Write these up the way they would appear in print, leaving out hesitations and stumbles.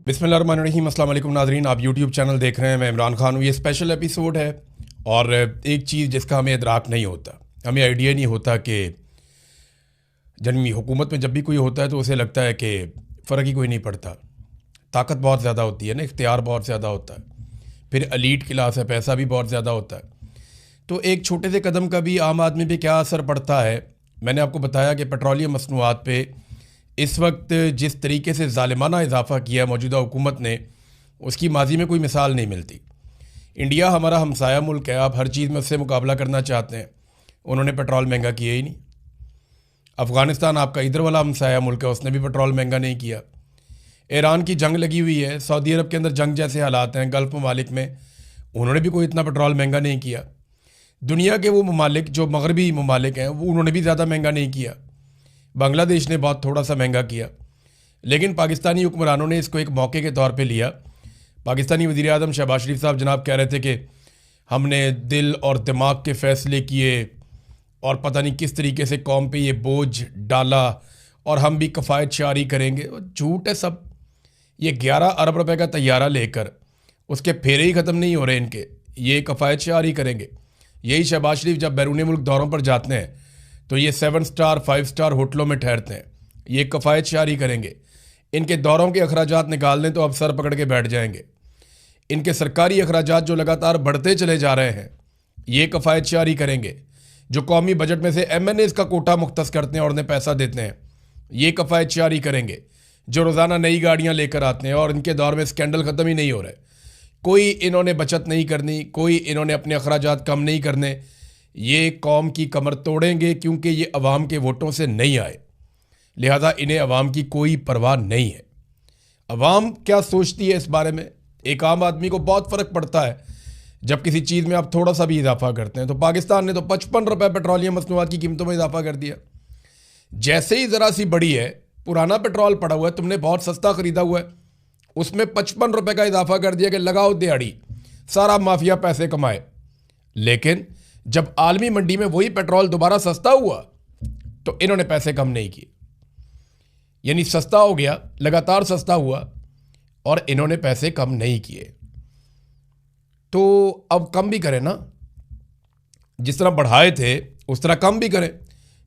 बिस्मिल्लाहिर्रहमानिर्रहीम, अस्सलाम वालेकुम नाज़रीन। आप यूट्यूब चैनल देख रहे हैं, मैं इमरान खान हूँ। ये स्पेशल एपिसोड है और एक चीज़ जिसका हमें इदराक नहीं होता, हमें आइडिया नहीं होता कि जनमी हुकूमत में जब भी कोई होता है तो उसे लगता है कि फ़र्क ही कोई नहीं पड़ता। ताकत बहुत ज़्यादा होती है ना, इख्तियार बहुत ज़्यादा होता है, फिर एलीट क्लास है, पैसा भी बहुत ज़्यादा होता है। तो एक छोटे से कदम का भी आम आदमी पे क्या असर पड़ता है। मैंने आपको बताया कि पेट्रोलियम मसनूआत पे इस वक्त जिस तरीके से ज़ालिमाना इजाफ़ा किया है मौजूदा हुकूमत ने, उसकी माजी में कोई मिसाल नहीं मिलती। इंडिया हमारा हमसाया मुल्क है, आप हर चीज़ में उससे मुकाबला करना चाहते हैं, उन्होंने पेट्रोल महंगा किया ही नहीं। अफ़गानिस्तान आपका इधर वाला हमसाया मुल्क है, उसने भी पेट्रोल महंगा नहीं किया। ईरान की जंग लगी हुई है, सऊदी अरब के अंदर जंग जैसे हालात हैं, गल्फ़ ममालिक में, उन्होंने भी कोई इतना पेट्रोल महंगा नहीं किया। दुनिया के वो ममालिक जो मगरबी ममालिक हैं, वो उन्होंने भी ज़्यादा महंगा नहीं किया। बांग्लादेश ने बहुत थोड़ा सा महंगा किया, लेकिन पाकिस्तानी हुक्मरानों ने इसको एक मौके के तौर पे लिया। पाकिस्तानी वज़ीर आज़म शहबाज शरीफ साहब जनाब कह रहे थे कि हमने दिल और दिमाग के फ़ैसले किए और पता नहीं किस तरीके से कौम पे ये बोझ डाला और हम भी कफ़ायत शारी करेंगे। झूठ है सब। ये 11 अरब रुपए का तैयारा लेकर उसके फेरे ही ख़त्म नहीं हो रहे इनके, ये कफ़ायत शारी करेंगे। यही शहबाज शरीफ जब बैरून मुल्क दौरों पर जाते हैं तो ये 7 स्टार 5 स्टार होटलों में ठहरते हैं, ये कफ़ायत शारी करेंगे। इनके दौरों के अखराजात निकाल दें तो अब सर पकड़ के बैठ जाएंगे। इनके सरकारी अखराजात जो लगातार बढ़ते चले जा रहे हैं, ये कफ़ायत शारी करेंगे। जो कौमी बजट में से MNAs का कोटा मुख्तस करते हैं और उन्हें पैसा देते हैं, ये कफ़ायत शारी करेंगे। जो रोज़ाना नई गाड़ियाँ लेकर आते हैं और इनके दौर में स्कैंडल ख़त्म ही नहीं हो रहे, कोई इन्होंने बचत नहीं करनी, कोई इन्होंने अपने अखराजात कम नहीं करने, ये कौम की कमर तोड़ेंगे क्योंकि ये अवाम के वोटों से नहीं आए, लिहाजा इन्हें अवाम की कोई परवाह नहीं है। अवाम क्या सोचती है इस बारे में, एक आम आदमी को बहुत फ़र्क पड़ता है जब किसी चीज़ में आप थोड़ा सा भी इजाफा करते हैं। तो पाकिस्तान ने तो 55 रुपये पेट्रोलियम मसनूआत की कीमतों में इजाफा कर दिया। जैसे ही ज़रा सी बड़ी है, पुराना पेट्रोल पड़ा हुआ है, तुमने बहुत सस्ता ख़रीदा हुआ है, उसमें 55 रुपये का इजाफा कर दिया कि लगाओ दिहाड़ी, सारा माफिया पैसे कमाए। लेकिन जब आलमी मंडी में वही पेट्रोल दोबारा सस्ता हुआ तो इन्होंने पैसे कम नहीं किए, यानी सस्ता हो गया, लगातार सस्ता हुआ और इन्होंने पैसे कम नहीं किए। तो अब कम भी करें ना, जिस तरह बढ़ाए थे उस तरह कम भी करें,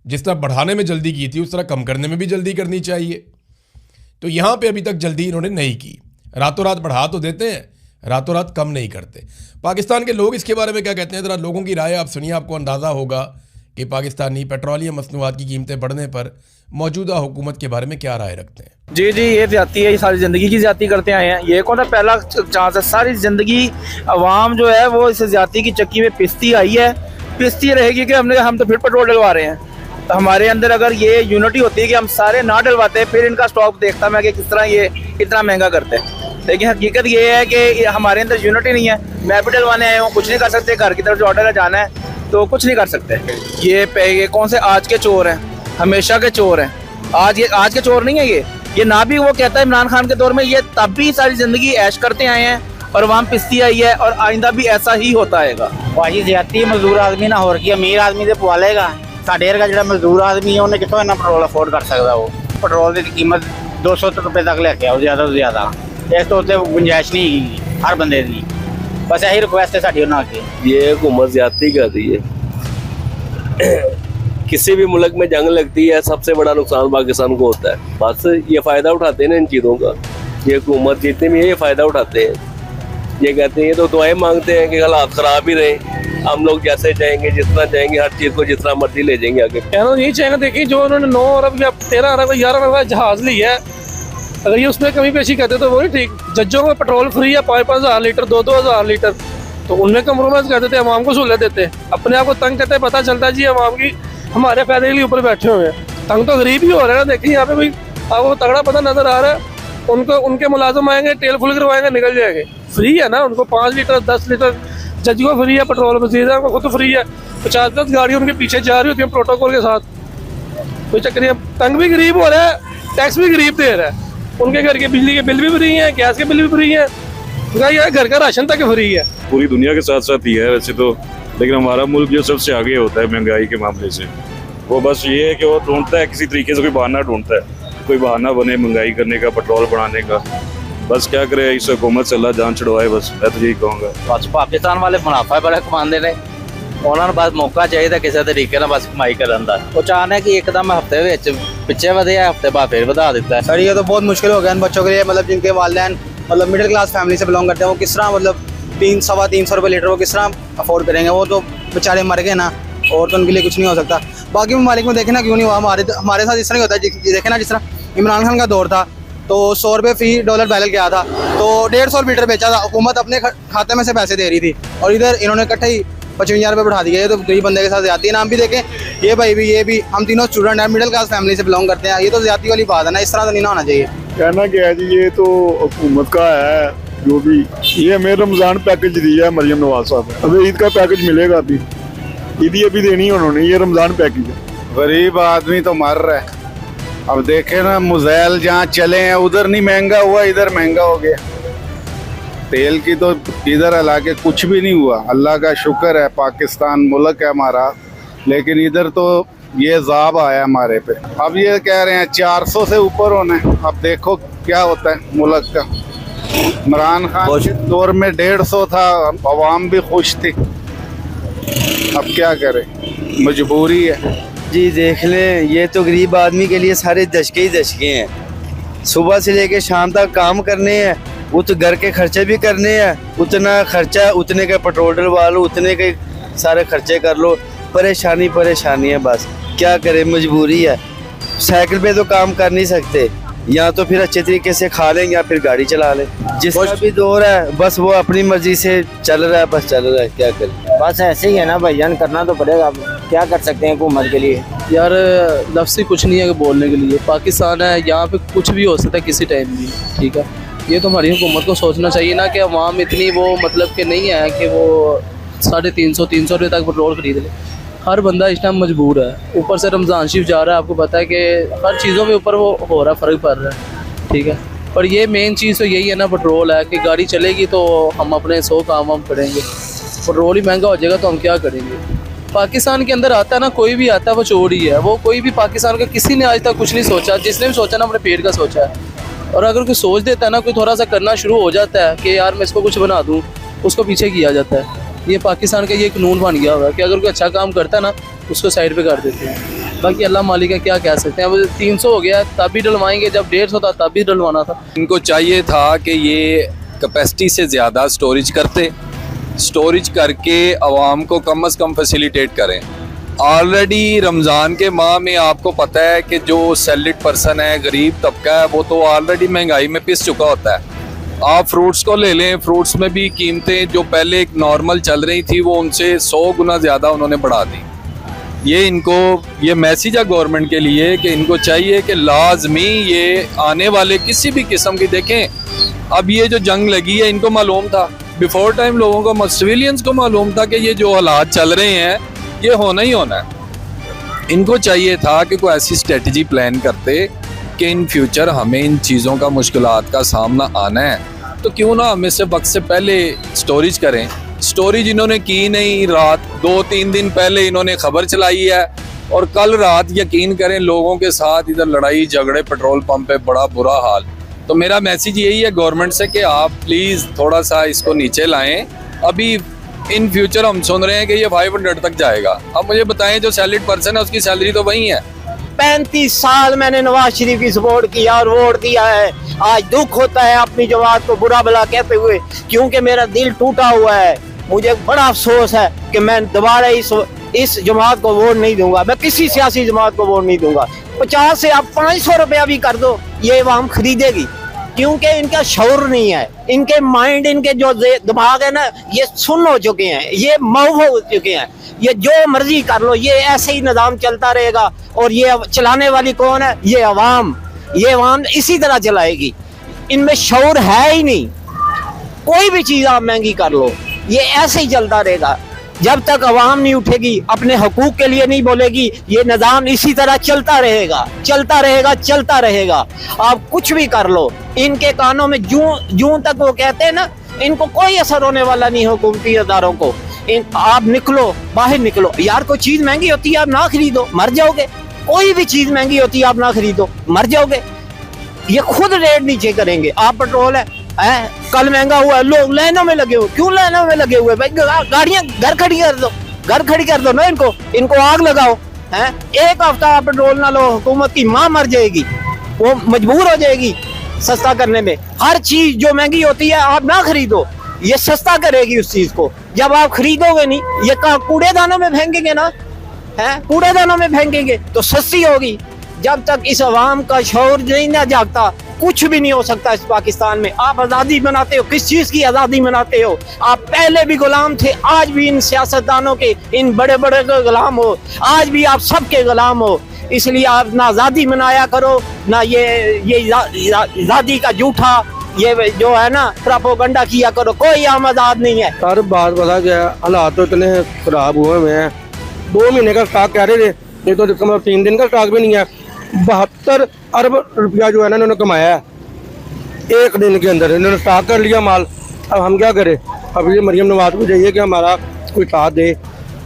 जिस तरह बढ़ाने में जल्दी की थी उस तरह कम करने में भी जल्दी करनी चाहिए। तो यहाँ पे अभी तक जल्दी इन्होंने नहीं की, रातों रात बढ़ा तो देते हैं, रातों रात कम नहीं करते। पाकिस्तान के लोग इसके बारे में क्या कहते हैं, ज़रा लोगों की राय आप सुनिए, आपको अंदाज़ा होगा कि पाकिस्तानी पेट्रोलियम मसनूआत की कीमतें बढ़ने पर मौजूदा हुकूमत के बारे में क्या राय रखते हैं। जी जी, ये ज्यादती है, ये सारी ज़िंदगी की ज्यादती करते आए हैं। ये कौन सा पहला चांस है? सारी ज़िंदगी अवाम जो है वो इस ज्यादती की चक्की में पिसती आई है, पिसती रहेगी कि हम तो फिर पेट्रोल डलवा रहे हैं। तो हमारे अंदर अगर ये यूनिटी होती है कि हम सारे ना डलवाते, फिर इनका स्टॉक देखता मैं कि किस तरह ये इतना महंगा करते हैं। लेकिन हकीकत ये है कि हमारे अंदर यूनिटी नहीं है। मैं भी डलवाने आया हूँ, कुछ नहीं कर सकते, घर की तरफ जो ऑर्डर है जाना है तो कुछ नहीं कर सकते। ये कौन से आज के चोर हैं, हमेशा के चोर हैं। आज के चोर नहीं है ये ना भी वो कहता है इमरान खान के दौर में, ये तब भी सारी जिंदगी ऐश करते आए हैं और वहाँ पिसती आई है और आइंदा भी ऐसा ही होता आएगा। भाजी ज्यादा मजदूर आदमी ना हो रही, अमीर आदमी तो पवा लेगा, साढ़े वर्गा जो मजदूर आदमी है उन्हें कितों इन्ना पेट्रोल अफोर्ड कर सकता। वो पेट्रोल की कीमत 200 रुपये तक लेके आओ, ज़्यादा तो ज़्यादा, इस तो उत्ते गुंजाइश नहीं है हर बंदे की। बस यही रिक्वेस्ट है साड़ी उन्होंने की। ये हुकूमत ज्यादती कर रही है। किसी भी मुल्क में जंग लगती है, सबसे बड़ा नुकसान पाकिस्तान को होता है। बस ये फ़ायदा उठाते हैं ना इन चीज़ों का, ये हुकूमत जितने भी है ये फ़ायदा उठाते हैं। ये कहते हैं, ये तो दुआएं मांगते हैं कि हालात ख़राब ही रहे, हम लोग जैसे चाहेंगे, जितना चाहेंगे, हर चीज़ को जितना मर्जी ले जाएंगे आगे। कहना यही चाहेंगे, देखिए जो उन्होंने 9 अरब या 13 अरब 11 अरब का जहाज़ लिया है, अगर ये उसमें कमी पेशी करते तो वही ठीक। जज्जों को पेट्रोल फ्री है 5-5 हज़ार लीटर, 2-2 हज़ार लीटर, तो उनमें कम्प्रोमाइज़ कर देते, अवाम को सहूलत देते, अपने आप को तंग करते। पता चलता है जी अवाम की हमारे फायदे के लिए ऊपर बैठे हुए हैं, तंग तो गरीब ही हो रहे हैं। देखिए यहाँ पे कोई आपको तगड़ा पता नजर आ रहा है, उनको उनके मुलाजिम आएंगे, तेल फुल करवाएंगे, निकल जाएंगे। फ्री है ना, उनको 5 लीटर 10 लीटर जज को फ्री है, पेट्रोल वजीर को खुद फ्री है। 50-10 गाड़ी उनके पीछे जा रही होती है प्रोटोकॉल के साथ, कोई चक्कर नहीं। तंग भी गरीब हो रहा है, टैक्स भी गरीब दे रहा है, उनके घर के बिजली के बिल भी फ्री हैं, गैस के बिल भी फ्री हैं, घर का राशन तक फ्री है। पूरी दुनिया के साथ साथ ही है वैसे तो, लेकिन हमारा मुल्क जो सबसे आगे होता है महंगाई के मामले से, वो बस ये है कि वो ढूंढता है किसी तरीके से, कोई बहाना ढूंढता है, कोई बहाना बने महंगाई करने का, पेट्रोल बढ़ाने का। बस क्या करे, इस हुकूमत से अल्लाह जान छुड़वाए, बस मैं तो यही कहूँगा। बस पाकिस्तान वाले मुनाफा बड़ा कमाते ने, उन्होंने बस मौका चाहिए किसी तरीके ਨਾਲ बस कमाई करन दा। ਉਹ ਚਾਹਨਾ ਕਿ ਇੱਕਦਮ ਹਫਤੇ ਵਿੱਚ ਪਿੱਛੇ ਵਧਿਆ, ਹਫਤੇ ਬਾਅਦ ਫਿਰ ਵਧਾ ਦਿੱਤਾ है। सर ये तो बहुत मुश्किल हो गया इन बच्चों के लिए, मतलब जिनके वालिदैन मतलब मिडिल क्लास फैमिली से बिलोंग करते हैं, वो किस तरह मतलब 300-350 रुपये लीटर वो किस तरह अफोर्ड करेंगे। वो तो बेचारे मर गए ना, और तो उनके लिए कुछ नहीं हो सकता। बाकी ममालिक में देखे ना क्यों नहीं हुआ, हमारे साथ इस तरह ही होता है। देखे ना जिस तरह इमरान खान का दौर था तो 100 रुपये फी डॉलर बैरल गया था, तो 150 लीटर बेचा था, हुकूमत अपने खाते में से पैसे दे रही थी, और इधर इन्होंने इकट्ठे ही 55 रुपये बढ़ा दिया। ये तो गरीब बंदे के साथ ज्यादती है। नाम भी देखें, ये भाई भी, ये भी, हम तीनों स्टूडेंट हैं, मिडिल क्लास फैमिली से बिलोंग करते हैं। ये तो ज्यादती वाली बात है ना, इस तरह तो नहीं ना होना चाहिए। कहना क्या है जी, ये तो हुकूमत का है जो भी। ये हमें रमज़ान पैकेज दिया है मरियम नवाज साहब ने, अभी ईद का पैकेज मिलेगा, अभी ईदी अभी देनी है उन्होंने, ये रमज़ान पैकेज है। गरीब आदमी तो मर रहा है। अब देखे ना, मुज़ैल जहाँ चले हैं उधर नहीं महंगा हुआ, इधर महंगा हो गया। तेल की तो इधर हालांकि कुछ भी नहीं हुआ, अल्लाह का शुक्र है, पाकिस्तान मुल्क है हमारा, लेकिन इधर तो ये ज़ाब आया हमारे पे। अब ये कह रहे हैं 400 से ऊपर होने, अब देखो क्या होता है मुल्क का। इमरान खान के दौर में 150 था, अवाम भी खुश थी, अब क्या करें, मजबूरी है। जी देख लें, ये तो गरीब आदमी के लिए सारे दशके ही दशके हैं। सुबह से लेके शाम तक काम करने हैं, वो तो घर के खर्चे भी करने हैं, उतना खर्चा उतने का पेट्रोल डलवा लो, उतने के सारे खर्चे कर लो। परेशानी परेशानी है, बस क्या करें, मजबूरी है। साइकिल पे तो काम कर नहीं सकते, या तो फिर अच्छे तरीके से खा लें या फिर गाड़ी चला लें। जिसका भी दौर है बस वो अपनी मर्जी से चल रहा है, बस चल रहा है, क्या करें। बस ऐसे ही है ना भाईजान, करना तो पड़ेगा। अब क्या कर सकते हैं हुकूमत के लिए। यार लफ्ज़ ही कुछ नहीं है बोलने के लिए। पाकिस्तान है, यहाँ पे कुछ भी हो सकता है किसी टाइम भी, ठीक है। ये तो हमारी हुकूमत को सोचना चाहिए ना कि अवाम इतनी वो मतलब कि नहीं है कि वो 350 रुपये तक पेट्रोल खरीद ले। हर बंदा इस टाइम मजबूर है, ऊपर से रमज़ान शरीफ जा रहा है, आपको पता है कि हर चीज़ों के ऊपर वो हो रहा है, फ़र्क पड़ रहा है, ठीक है। पर ये मेन चीज़ तो यही है ना, पेट्रोल है कि गाड़ी चलेगी तो हम अपने 100 काम हम करेंगे। पेट्रोल ही महंगा हो जाएगा तो हम क्या करेंगे। पाकिस्तान के अंदर आता है ना, कोई भी आता है वो चोर ही है। वो कोई भी पाकिस्तान का किसी ने आज तक कुछ नहीं सोचा, जिसने भी सोचा ना अपने पेट का सोचा है। और अगर कोई सोच देता है ना, कोई थोड़ा सा करना शुरू हो जाता है कि यार मैं इसको कुछ बना दूँ, उसको पीछे किया जाता है। ये पाकिस्तान का ये कानून बन गया हुआ है कि अगर कोई अच्छा काम करता है ना, उसको साइड पे कर देते हैं। बाकी अल्लाह मालिक है, क्या कह सकते हैं। अब 300 हो गया तब भी डलवाएंगे, जब 150 था तब भी डलवाना था। इनको चाहिए था कि ये कैपेसिटी से ज़्यादा स्टोरेज करते, स्टोरेज करके आवाम को कम से कम फैसिलिटेट करें। ऑलरेडी रमज़ान के माह में आपको पता है कि जो सैलड पर्सन है, गरीब तबका है, वो तो ऑलरेडी महंगाई में पिस चुका होता है। आप फ्रूट्स को ले लें, फ्रूट्स में भी कीमतें जो पहले एक नॉर्मल चल रही थी वो उनसे 100 गुना ज़्यादा उन्होंने बढ़ा दी। ये मैसेज है गवर्नमेंट के लिए कि इनको चाहिए कि लाजमी ये आने वाले किसी भी किस्म की, देखें अब ये जो जंग लगी है इनको मालूम था बिफोर टाइम, लोगों को सिविलियंस को मालूम था कि ये जो हालात चल रहे हैं ये होना ही होना है। इनको चाहिए था कि कोई ऐसी स्ट्रेटजी प्लान करते कि इन फ्यूचर हमें इन चीज़ों का मुश्किलात का सामना आना है तो क्यों ना हम इससे वक्त से पहले स्टोरेज करें। स्टोरेज इन्होंने की नहीं, रात 2-3 दिन पहले इन्होंने खबर चलाई है और कल रात यकीन करें लोगों के साथ इधर लड़ाई झगड़े, पेट्रोल पंप पे बड़ा बुरा हाल। तो मेरा मैसेज यही है गवर्नमेंट से कि आप प्लीज़ थोड़ा सा इसको नीचे लाएं। अभी इन फ्यूचर हम सुन रहे हैं कि ये 500 तक जाएगा। अब मुझे बताएं जो सैलरी पर्सन है उसकी सैलरी तो वही है। 35 साल मैंने नवाज शरीफ की सपोर्ट किया और वोट दिया है। आज दुख होता है अपनी जमात को बुरा भला कहते हुए, क्योंकि मेरा दिल टूटा हुआ है। मुझे बड़ा अफसोस है कि मैं दोबारा इस जमात को वोट नहीं दूंगा। मैं किसी सियासी जमात को वोट नहीं दूंगा। 50 से आप 500 रुपया भी कर दो, ये अवाम खरीदेगी, क्योंकि इनका शऊर नहीं है। इनके माइंड, इनके जो दिमाग है ना, ये सुन्न हो चुके हैं, ये मऊफ हो चुके हैं। ये जो मर्जी कर लो, ये ऐसे ही निज़ाम चलता रहेगा। और ये चलाने वाली कौन है? ये अवाम। ये अवाम इसी तरह चलाएगी। इनमें शऊर है ही नहीं। कोई भी चीज़ आप महंगी कर लो, ये ऐसे ही चलता रहेगा। जब तक अवाम नहीं उठेगी, अपने हकूक के लिए नहीं बोलेगी, ये निज़ाम इसी तरह चलता रहेगा, चलता रहेगा, चलता रहेगा। आप कुछ भी कर लो, इनके कानों में जूं तक वो कहते हैं ना, इनको कोई असर होने वाला नहीं हुकूमती अदारों को। आप निकलो, बाहर निकलो। यार कोई चीज़ महंगी होती है आप ना खरीदो, मर जाओगे। कोई भी चीज़ महंगी होती है आप ना खरीदो, मर जाओगे। ये खुद रेट नीचे करेंगे। आप पेट्रोल है है। कल महंगा हुआ, लोग लाइनों में लगे हुए। क्यों लाइनों में लगे हुए भाई? गाड़ियां घर खड़ी कर दो, घर खड़ी कर दो ना, इनको आग लगाओ। है एक हफ्ता आप पेट्रोल ना लो, हुकूमत की मां मर जाएगी, वो मजबूर हो जाएगी सस्ता करने में। हर चीज जो महंगी होती है आप ना खरीदो, ये सस्ता करेगी उस चीज को। जब आप खरीदोगे नहीं, ये कूड़ेदानों में फेंकेंगे ना, है कूड़ेदानों में फेंकेंगे तो सस्ती होगी। जब तक इस अवाम का शऊर नहीं ना जागता, कुछ भी नहीं हो सकता इस पाकिस्तान में। आप आज़ादी मनाते हो, किस चीज़ की आज़ादी मनाते हो? आप पहले भी गुलाम थे, आज भी इन सियासतदानों के, इन बड़े बड़े के गुलाम हो, आज भी आप सबके गुलाम हो। इसलिए आप ना आज़ादी मनाया करो, ना ये आज़ादी का झूठा ये जो है ना प्रोपेगेंडा किया करो। कोई हम आज़ाद नहीं है। हर बात पता क्या, हालात तो इतने खराब हुए हुए हैं। 2 महीने का स्टॉक कह रहे थे, ये तो 3 दिन का स्टॉक भी नहीं है। 72 अरब रुपया जो है ना इन्होंने कमाया है 1 दिन के अंदर, इन्होंने स्टॉक कर लिया माल। अब हम क्या करें? अब ये मरियम नवाज को चाहिए कि हमारा कोई साथ दे।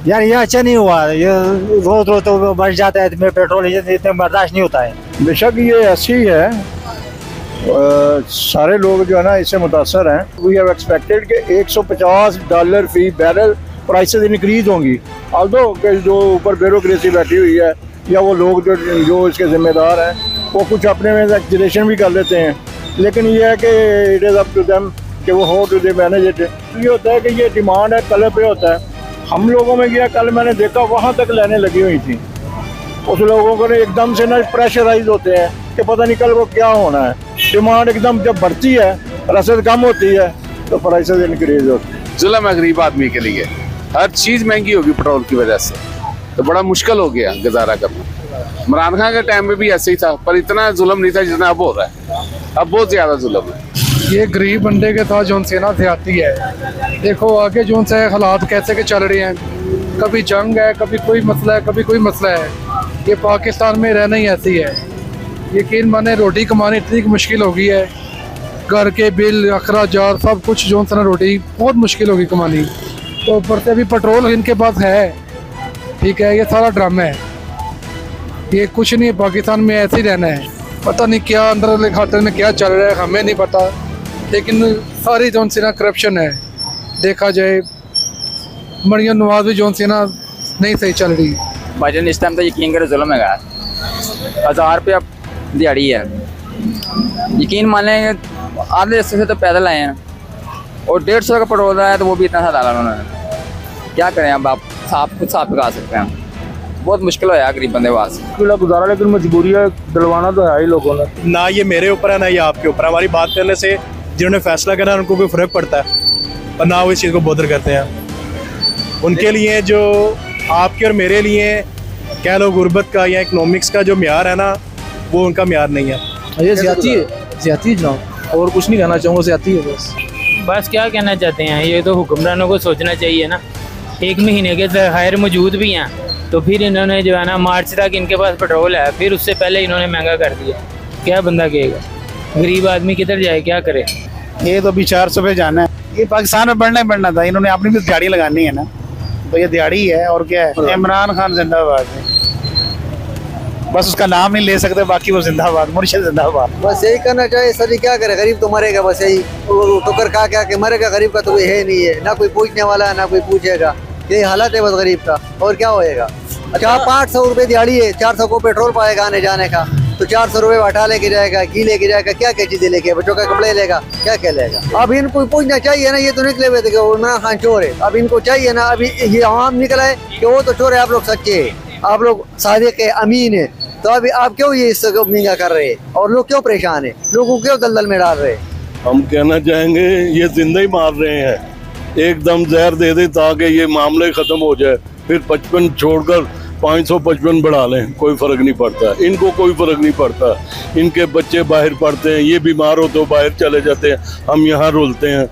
यार ये अच्छा नहीं हुआ, ये रोज रोज तो बढ़ जाता है, पेट्रोल इतने बर्दाश्त नहीं होता है। बेशक ये ऐसी ही है, सारे लोग जो है ना इससे मुतासर हैं। वी हैव एक्सपेक्टेड कि $150 फी बैरल प्राइसेस इंक्रीज होंगी। ऑल्दो कि जो ऊपर ब्यूरोक्रेसी बैठी हुई है या वो लोग जो इसके जिम्मेदार हैं वो कुछ अपने में एक्सजेशन भी कर लेते हैं, लेकिन ये है कि it is up to them कि वो हो टू दे मैनेज इट। ये होता है कि ये डिमांड है, कलर पे होता है। हम लोगों में गया, कल मैंने देखा वहाँ तक लाइनें लगी हुई थी। उस लोगों को एकदम से ना प्रेशराइज होते हैं कि पता नहीं कल को क्या होना है। डिमांड एकदम जब बढ़ती है, रसद कम होती है तो प्राइसेस इंक्रीज होती है। जुल्म है गरीब आदमी के लिए, हर चीज़ महंगी होगी पेट्रोल की वजह से, तो बड़ा मुश्किल हो गया गुजारा करना। इमरान खान के टाइम में भी ऐसे ही था, पर इतना जुल्म नहीं था जितना अब हो रहा है। अब बहुत ज़्यादा जुल्म है। ये गरीब बंदे के साथ जो से ना ज्यादती है। देखो आगे जो से हालात कैसे के चल रहे हैं, कभी जंग है, कभी कोई मसला है, कभी कोई मसला है। ये पाकिस्तान में रहना ही ऐसी है। यकीन माने रोटी कमानी इतनी मुश्किल हो गई है, घर के बिल अखराजात सब कुछ जो से ना रोटी बहुत मुश्किल होगी कमानी। तो ऊपर से अभी पेट्रोल इनके पास है, ठीक है, ये सारा ड्रामा है। ये कुछ नहीं, पाकिस्तान में ऐसे ही रहना है। पता नहीं क्या अंदर खाते में क्या चल रहा है, हमें नहीं पता, लेकिन सारी जो सी ना करप्शन है। देखा जाए मरियम नवाज भी जो सी ना नहीं सही चल रही। भाईजान इस टाइम तो यकीन करो जुल्म है, 1000 रुपया दिहाड़ी है। यकीन माने आधे रास्ते से तो पैदल आए हैं और 150 का पेट्रोल है, तो वो भी इतना सा डाला उन्होंने। क्या करें अब, आप खुद साफ लगा सकते हैं। बहुत मुश्किल है गरीब बंदे वास गुजारा, लेकिन मजबूरी है, दिलवाना तो है ही लोगों ने। ना ये मेरे ऊपर है ना ये आपके ऊपर। हमारी बात करने से जिन्होंने फैसला करना उनको कोई फ़र्क पड़ता है, और ना वो इस चीज़ को बदर करते हैं। उनके लिए जो आपके और मेरे लिए कह लो गुर्बत का या इकनॉमिक्स का जो म्यार है ना, वो उनका म्यार नहीं है। ये ज़्यादती है जनाब, और कुछ नहीं कहना चाहूँगा, ज़्यादती है बस क्या कहना चाहते हैं, ये तो हुक्मरानों को सोचना चाहिए ना। 1 महीने के ज़खायर मौजूद भी हैं, तो फिर इन्होंने जो है ना मार्च तक इनके पास पेट्रोल है, फिर उससे पहले इन्होंने महंगा कर दिया। क्या बंदा कहेगा? गरीब आदमी किधर जाए, क्या करे? ये तो अभी 400 पे जाना है। ये पाकिस्तान में बढ़ना था, इन्होंने अपनी भी दिहाड़ी लगानी है ना, तो ये दिहाड़ी है और क्या है। इमरान खान जिंदाबाद है, बस उसका नाम नहीं ले सकते, बाकी वो जिंदाबाद, मुर्शिद जिंदाबाद। बस यही करना चाहिए सर जी, क्या करे, गरीब तो मरेगा, बस यही ठोकर खा क्या के मरेगा। गरीब का तो कोई है नहीं है, ना कोई पूछने वाला है ना कोई पूछेगा। यही हालत है बस गरीब का, और क्या होएगा। अच्छा 500 रुपये दिहाड़ी है, 400 को पेट्रोल पाएगा आने जाने का, तो 400 रुपये आटा लेके जाएगा, घी लेके जाएगा, क्या क्या चीजें लेके, बच्चों का कपड़े लेगा, क्या क्या लेगा। अब इनको पूछना चाहिए ना, ये तो निकले हुए थे कि इमरान खान चोर है। अब इनको चाहिए ना, अभी ये आवाम निकला है कि वो तो चोर है, आप लोग सच्चे है, आप लोग सादिक है, अमीन है। तो अभी आप क्यों ये इसको महंगा कर रहे हैं, और लोग क्यों परेशान है, लोगों को क्यों दलदल में डाल रहे हैं? हम कहना चाहेंगे ये जिंदा ही मार रहे हैं, एकदम जहर दे दे ताकि ये मामले खत्म हो जाए, फिर 55 छोड़कर 555 बढ़ा लें, कोई फर्क नहीं पड़ता। इनको कोई फर्क नहीं पड़ता, इनके बच्चे बाहर पढ़ते हैं, ये बीमार हो तो बाहर चले जाते हैं, हम यहाँ रुलते हैं,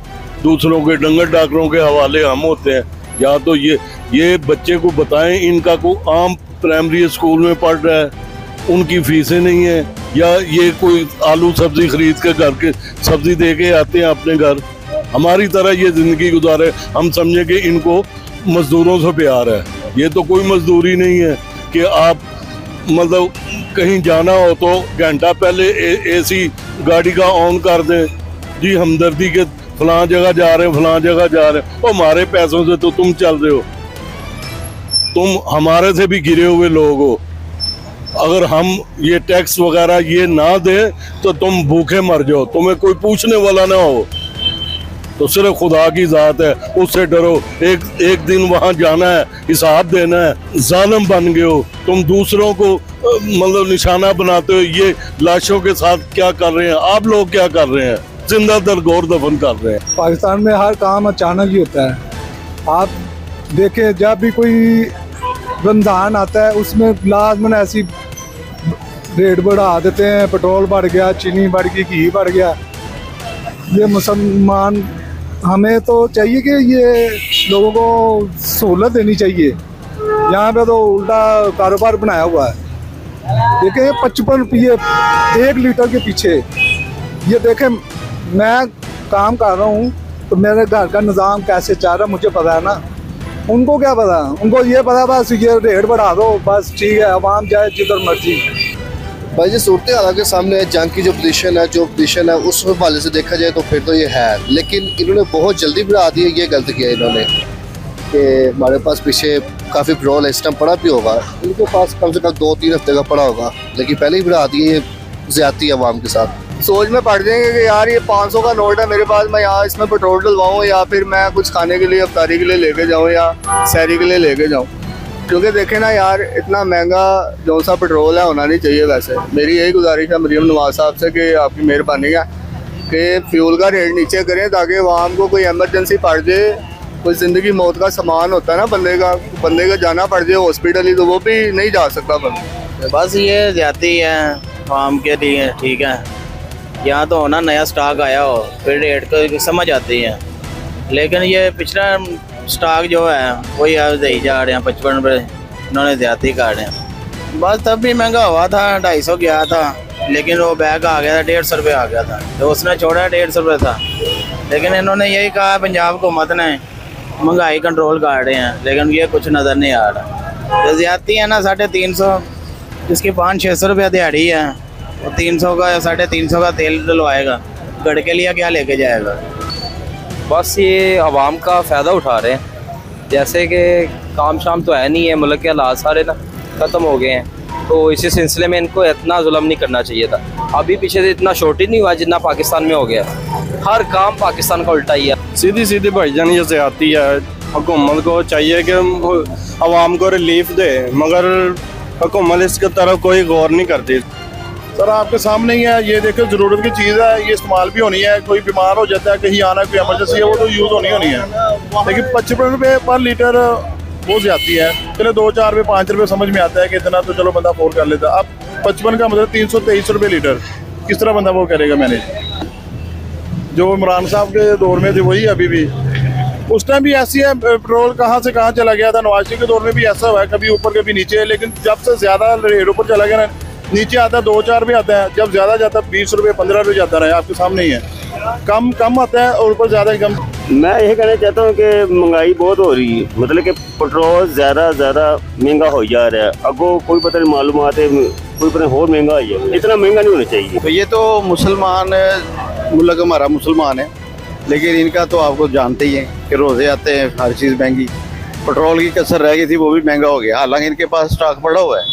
दूसरों के डंगर डॉक्टरों के हवाले हम होते हैं। या तो ये बच्चे को बताएं, इनका कोई आम प्राइमरी स्कूल में पढ़ रहा है, उनकी फीसें नहीं है, या ये कोई आलू सब्जी खरीद के घर के सब्जी दे के आते हैं अपने घर, हमारी तरह ये जिंदगी गुजारे। हम समझे कि इनको मजदूरों से प्यार है, ये तो कोई मजदूरी नहीं है कि आप मतलब कहीं जाना हो तो घंटा पहले एसी गाड़ी का ऑन कर दें, जी हमदर्दी के फलां जगह जा रहे हो, फलां जगह जा रहे हो, और हमारे पैसों से तो तुम चल रहे हो, तुम हमारे से भी गिरे हुए लोग हो। अगर हम ये टैक्स वगैरह ये ना दे तो तुम भूखे मर जाओ, तुम्हें कोई पूछने वाला ना हो। तो सिर्फ खुदा की जात है, उससे डरो। एक दिन वहां जाना है, हिसाब देना है। जालिम बन गए हो तुम, दूसरों को मतलब निशाना बनाते हो। ये लाशों के साथ क्या कर रहे हैं आप लोग, क्या कर रहे हैं? जिंदा दर गौर दफन कर रहे हैं। पाकिस्तान में हर काम अचानक ही होता है। आप देखें, जब भी कोई रमजान आता है उसमें लाजमन ऐसी रेट बढ़ा देते हैं। पेट्रोल बढ़ गया, चीनी बढ़ गई, घी बढ़ गया। ये मुसलमान, हमें तो चाहिए कि ये लोगों को सहूलत देनी चाहिए। यहाँ पे तो उल्टा कारोबार बनाया हुआ है। देखिए 55 रुपये 1 लीटर के पीछे। ये देखें, मैं काम कर रहा हूँ तो मेरे घर का निज़ाम कैसे चल रहा है मुझे पता है ना, उनको क्या पता? उनको ये पता बस ये रेट बढ़ा दो, बस ठीक है, आवाम जाए जिधर मर्जी। भाई जी सूरत हाल के सामने जंग की जो पोजीशन है उस हवाले से देखा जाए तो फिर तो ये है, लेकिन इन्होंने बहुत जल्दी बढ़ा दी है। ये गलत किया इन्होंने कि हमारे पास पीछे काफ़ी पेट्रोल इस टाइम पड़ा भी होगा, इनके पास कम से कम 2-3 हफ्ते का पड़ा होगा, लेकिन पहले ही बढ़ा दिए। ये ज़्यादती है अवाम के साथ। सोच में पड़ जाएंगे कि यार ये 500 का नोट है मेरे पास, मैं यहाँ इसमें पेट्रोल डलवाऊँ या फिर मैं कुछ खाने के लिए, अफ्तारी के लिए लेके जाऊँ या सैरी के लिए लेके जाऊँ। क्योंकि देखें ना यार, इतना महंगा जो सा पेट्रोल है होना नहीं चाहिए। वैसे मेरी यही गुजारिश है मरीम नवाज साहब से कि आपकी मेहरबानी है कि फ्यूल का रेट नीचे करें ताकि आवाम को कोई एमरजेंसी पड़ जाए, कोई ज़िंदगी मौत का सामान होता है ना बंदे का जाना पड़ जाए हॉस्पिटल ही, तो वो भी नहीं जा सकता बंदा। बस ये ज़्यादती है आवाम के लिए। ठीक है, यहाँ तो होना नया स्टॉक आया हो फिर रेट को समझ आती है, लेकिन ये पिछला स्टॉक जो है वही दे जा रहे हैं 55 रुपये, इन्होंने ज़्यादती कर रहे हैं। बस तब भी महंगा हुआ था, 250 गया था, लेकिन वो बैग आ गया था 150 रुपये आ गया था, तो उसने छोड़ा 150 रुपये था। लेकिन इन्होंने यही कहा पंजाब हुकूमत ने महंगाई कंट्रोल कर रहे हैं, लेकिन ये कुछ नज़र नहीं आ रहा। तो ज़्यादती है ना, 350, जिसकी 500-600 रुपये दिहाड़ी है, वो 300 का 350 का तेल डलवाएगा, गड़ के लिए क्या लेके जाएगा? बस ये आवाम का फ़ायदा उठा रहे हैं। जैसे कि काम शाम तो है नहीं है, मुल्क के हालात सारे ना ख़त्म हो गए हैं, तो इसी सिलसिले में इनको इतना जुल्म नहीं करना चाहिए था। अभी पीछे से इतना शॉर्टेज नहीं हुआ जितना पाकिस्तान में हो गया। हर काम पाकिस्तान का उल्टा ही है। सीधी भाईजान ये ज़्यादती है। हुकूमत को चाहिए कि आवाम को रिलीफ दे, मगर हुकूमत इसकी तरफ कोई गौर नहीं करती। सर आपके सामने ही है, ये देखो ज़रूरत की चीज़ है, ये इस्तेमाल भी होनी है। कोई बीमार हो जाता है, कहीं आना, कोई एमरजेंसी है, वो तो यूज़ होनी है। लेकिन 55 रुपये पर लीटर वो जाती है। चलो 2-4 रुपये 5 रुपये समझ में आता है कि इतना तो चलो बंदा अफोर्ड कर लेता। अब 55 का मतलब 323 रुपये लीटर, किस तरह बंदा वो करेगा मैनेज? जो इमरान साहब के दौर में थे वही अभी भी, उस टाइम भी ऐसी है। पेट्रोल कहाँ से कहाँ चला गया था, नवाज शरीफ के दौर में भी ऐसा हुआ है, कभी ऊपर कभी नीचे। लेकिन जब से ज़्यादा रेट ऊपर चला गया ना, नीचे आता है 2-4 भी आता है, जब ज़्यादा जाता है 20 रुपये 15 रुपये जाता रहा है, आपके सामने ही है। कम आता है और ऊपर ज़्यादा ही कम। मैं ये कहना चाहता हूँ कि महंगाई बहुत हो रही है, मतलब कि पेट्रोल ज़्यादा महंगा हो जा रहा है। अगो कोई पता नहीं मालूमात है, कोई पता नहीं और महंगा हो जाए, इतना महंगा नहीं होना चाहिए। तो ये तो मुसलमान मुल्क हमारा मुसलमान है, लेकिन इनका तो आपको जानते ही हैं कि रोज़े आते हैं, हर चीज़ महंगी। पेट्रोल की कसर रह गई थी, वो भी महंगा हो गया। हालांकि इनके पास स्टॉक पड़ा हुआ है,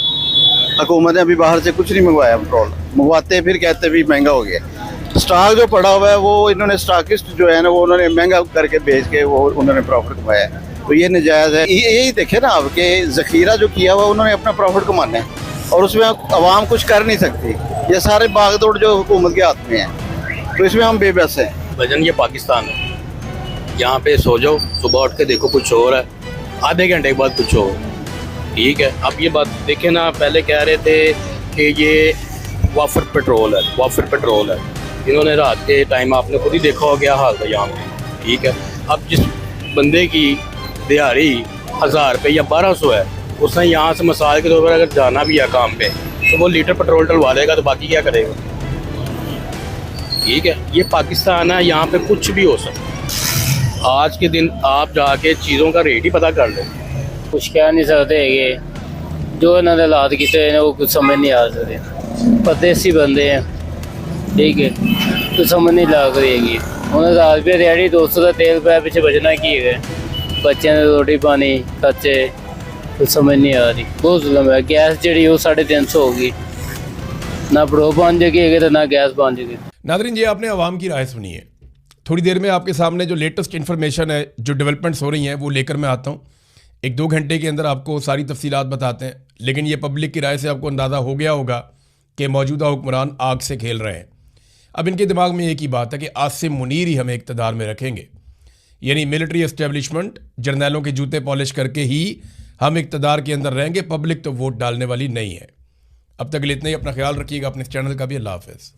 हुकूमत ने अभी बाहर से कुछ नहीं मंगवाया। पेट्रोल मंगवाते फिर कहते भी महंगा हो गया। स्टॉक जो पड़ा हुआ है वो इन्होंने स्टॉकिस्ट जो है ना, वो उन्होंने महंगा करके बेच के वो उन्होंने प्रॉफिट कमाया है, तो ये नाजायज़ है। यही देखे ना आपके ज़ख़ीरा जो किया हुआ उन्होंने अपना प्रॉफिट कमाना है, और उसमें आवाम कुछ कर नहीं सकती। ये सारे भागदौड़ जो हुकूमत के हाथ में है, तो इसमें हम बेबस हैं। भजन ये पाकिस्तान है, यहाँ पे सो जाओ, सुबह उठ के देखो कुछ और है, आधे घंटे के बाद कुछ और। ठीक है, अब ये बात देखें ना, पहले कह रहे थे कि ये वाफर पेट्रोल है, इन्होंने रात के टाइम आपने खुद ही देखा हो गया हाल था यहाँ पे। ठीक है, अब जिस बंदे की दिहाड़ी 1000 रुपये या 1200 है, उसने यहाँ से मिसाल के तौर पर अगर जाना भी है काम पे, तो वो लीटर पेट्रोल डलवा देगा, तो बाकी क्या करेगा? ठीक है, ये पाकिस्तान है, यहाँ पे कुछ भी हो सकता है। आज के दिन आप जाके चीज़ों का रेट ही पता कर लो। कुछ कह नहीं सकते ये जो इन्होंने हालात किए वो कुछ समझ नहीं आ सकते। परदेसी बंदे हैं, ठीक है, तो समझ नहीं लग रही है। उन्हें 1000 रुपये दिहाड़ी 200 का तेल पाया, पीछे बचना की है, बच्चों ने रोटी पानी खर्चे, तो समझ नहीं आ रही। बहुत जुल्म है। गैस जी वो 350 होगी, ना पेट्रोल बन जाएगी तो ना गैस बन जाएगी। नादरीन, ये आपने आवाम की राय सुनी है। थोड़ी देर में आपके सामने जो लेटेस्ट इन्फॉर्मेशन है, जो डेवलपमेंट्स हो रही हैं, वो लेकर मैं आता हूँ। 1-2 घंटे के अंदर आपको सारी तफसीलात बताते हैं। लेकिन ये पब्लिक की राय से आपको अंदाज़ा हो गया होगा कि मौजूदा हुक्मरान आग से खेल रहे हैं। अब इनके दिमाग में एक ही बात है कि आसिम मुनीर ही हमें इक़्तिदार में रखेंगे, यानी मिलिट्री एस्टेब्लिशमेंट, जर्नैलों के जूते पॉलिश करके ही हम इक़्तिदार के अंदर रहेंगे। पब्लिक तो वोट डालने वाली नहीं है। अब तक के लिए इतना ही। अपना ख्याल रखिएगा, अपने इस चैनल का भी। अल्लाह हाफ़िज़।